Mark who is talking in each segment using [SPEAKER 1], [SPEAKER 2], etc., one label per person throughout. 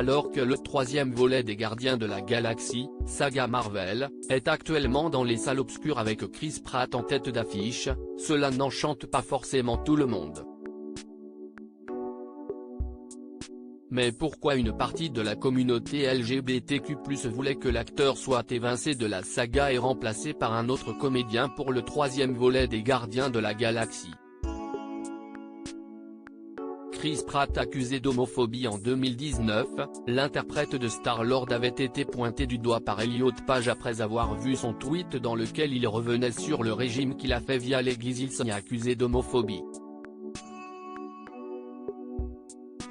[SPEAKER 1] Alors que le troisième volet des Gardiens de la Galaxie, saga Marvel, est actuellement dans les salles obscures avec Chris Pratt en tête d'affiche, cela n'enchante pas forcément tout le monde. Mais pourquoi une partie de la communauté LGBTQ+ voulait que l'acteur soit évincé de la saga et remplacé par un autre comédien pour le troisième volet des Gardiens de la Galaxie? Chris Pratt accusé d'homophobie en 2019, l'interprète de Star-Lord avait été pointé du doigt par Elliot Page après avoir vu son tweet dans lequel il revenait sur le régime qu'il a fait via l'église. Il s'en est accusé d'homophobie.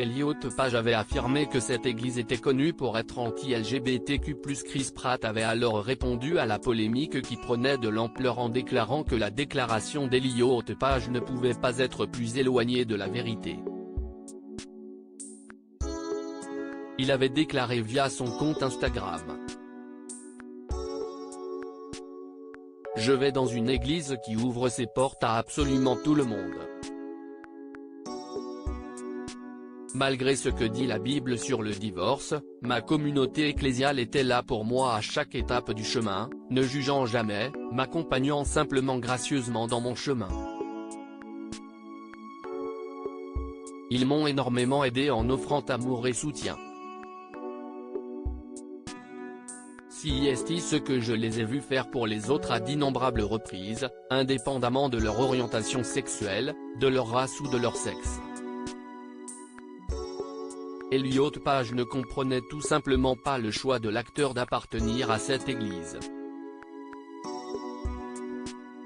[SPEAKER 1] Elliot Page avait affirmé que cette église était connue pour être anti-LGBTQ+. Chris Pratt avait alors répondu à la polémique qui prenait de l'ampleur en déclarant que la déclaration d'Elliot Page ne pouvait pas être plus éloignée de la vérité. Il avait déclaré via son compte Instagram: « Je vais dans une église qui ouvre ses portes à absolument tout le monde. Malgré ce que dit la Bible sur le divorce, ma communauté ecclésiale était là pour moi à chaque étape du chemin, ne jugeant jamais, m'accompagnant simplement gracieusement dans mon chemin. Ils m'ont énormément aidé en offrant amour et soutien. Si est ce que je les ai vus faire pour les autres à d'innombrables reprises, indépendamment de leur orientation sexuelle, de leur race ou de leur sexe. » Elliot Page ne comprenait tout simplement pas le choix de l'acteur d'appartenir à cette église.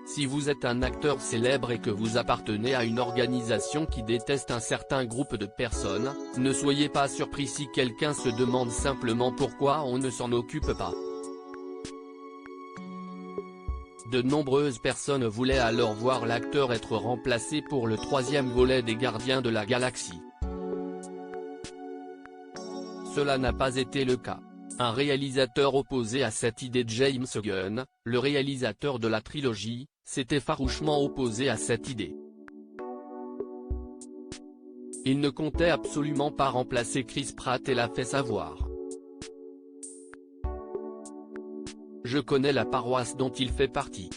[SPEAKER 1] Si vous êtes un acteur célèbre et que vous appartenez à une organisation qui déteste un certain groupe de personnes, ne soyez pas surpris si quelqu'un se demande simplement pourquoi on ne s'en occupe pas. De nombreuses personnes voulaient alors voir l'acteur être remplacé pour le troisième volet des Gardiens de la Galaxie. Cela n'a pas été le cas. Un réalisateur opposé à cette idée, James Gunn, le réalisateur de la trilogie, s'était farouchement opposé à cette idée. Il ne comptait absolument pas remplacer Chris Pratt et l'a fait savoir. « Je connais la paroisse dont il fait partie.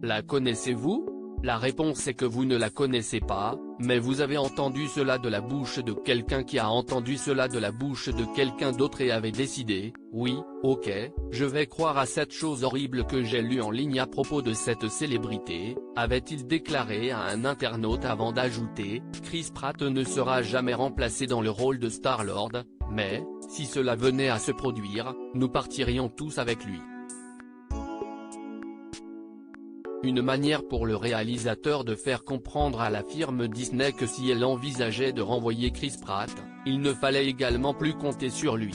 [SPEAKER 1] La connaissez-vous ? La réponse est que vous ne la connaissez pas, mais vous avez entendu cela de la bouche de quelqu'un qui a entendu cela de la bouche de quelqu'un d'autre et avait décidé, oui, ok, je vais croire à cette chose horrible que j'ai lue en ligne à propos de cette célébrité, avait-il déclaré à un internaute avant d'ajouter, Chris Pratt ne sera jamais remplacé dans le rôle de Star-Lord, mais, si cela venait à se produire, nous partirions tous avec lui. Une manière pour le réalisateur de faire comprendre à la firme Disney que si elle envisageait de renvoyer Chris Pratt, il ne fallait également plus compter sur lui.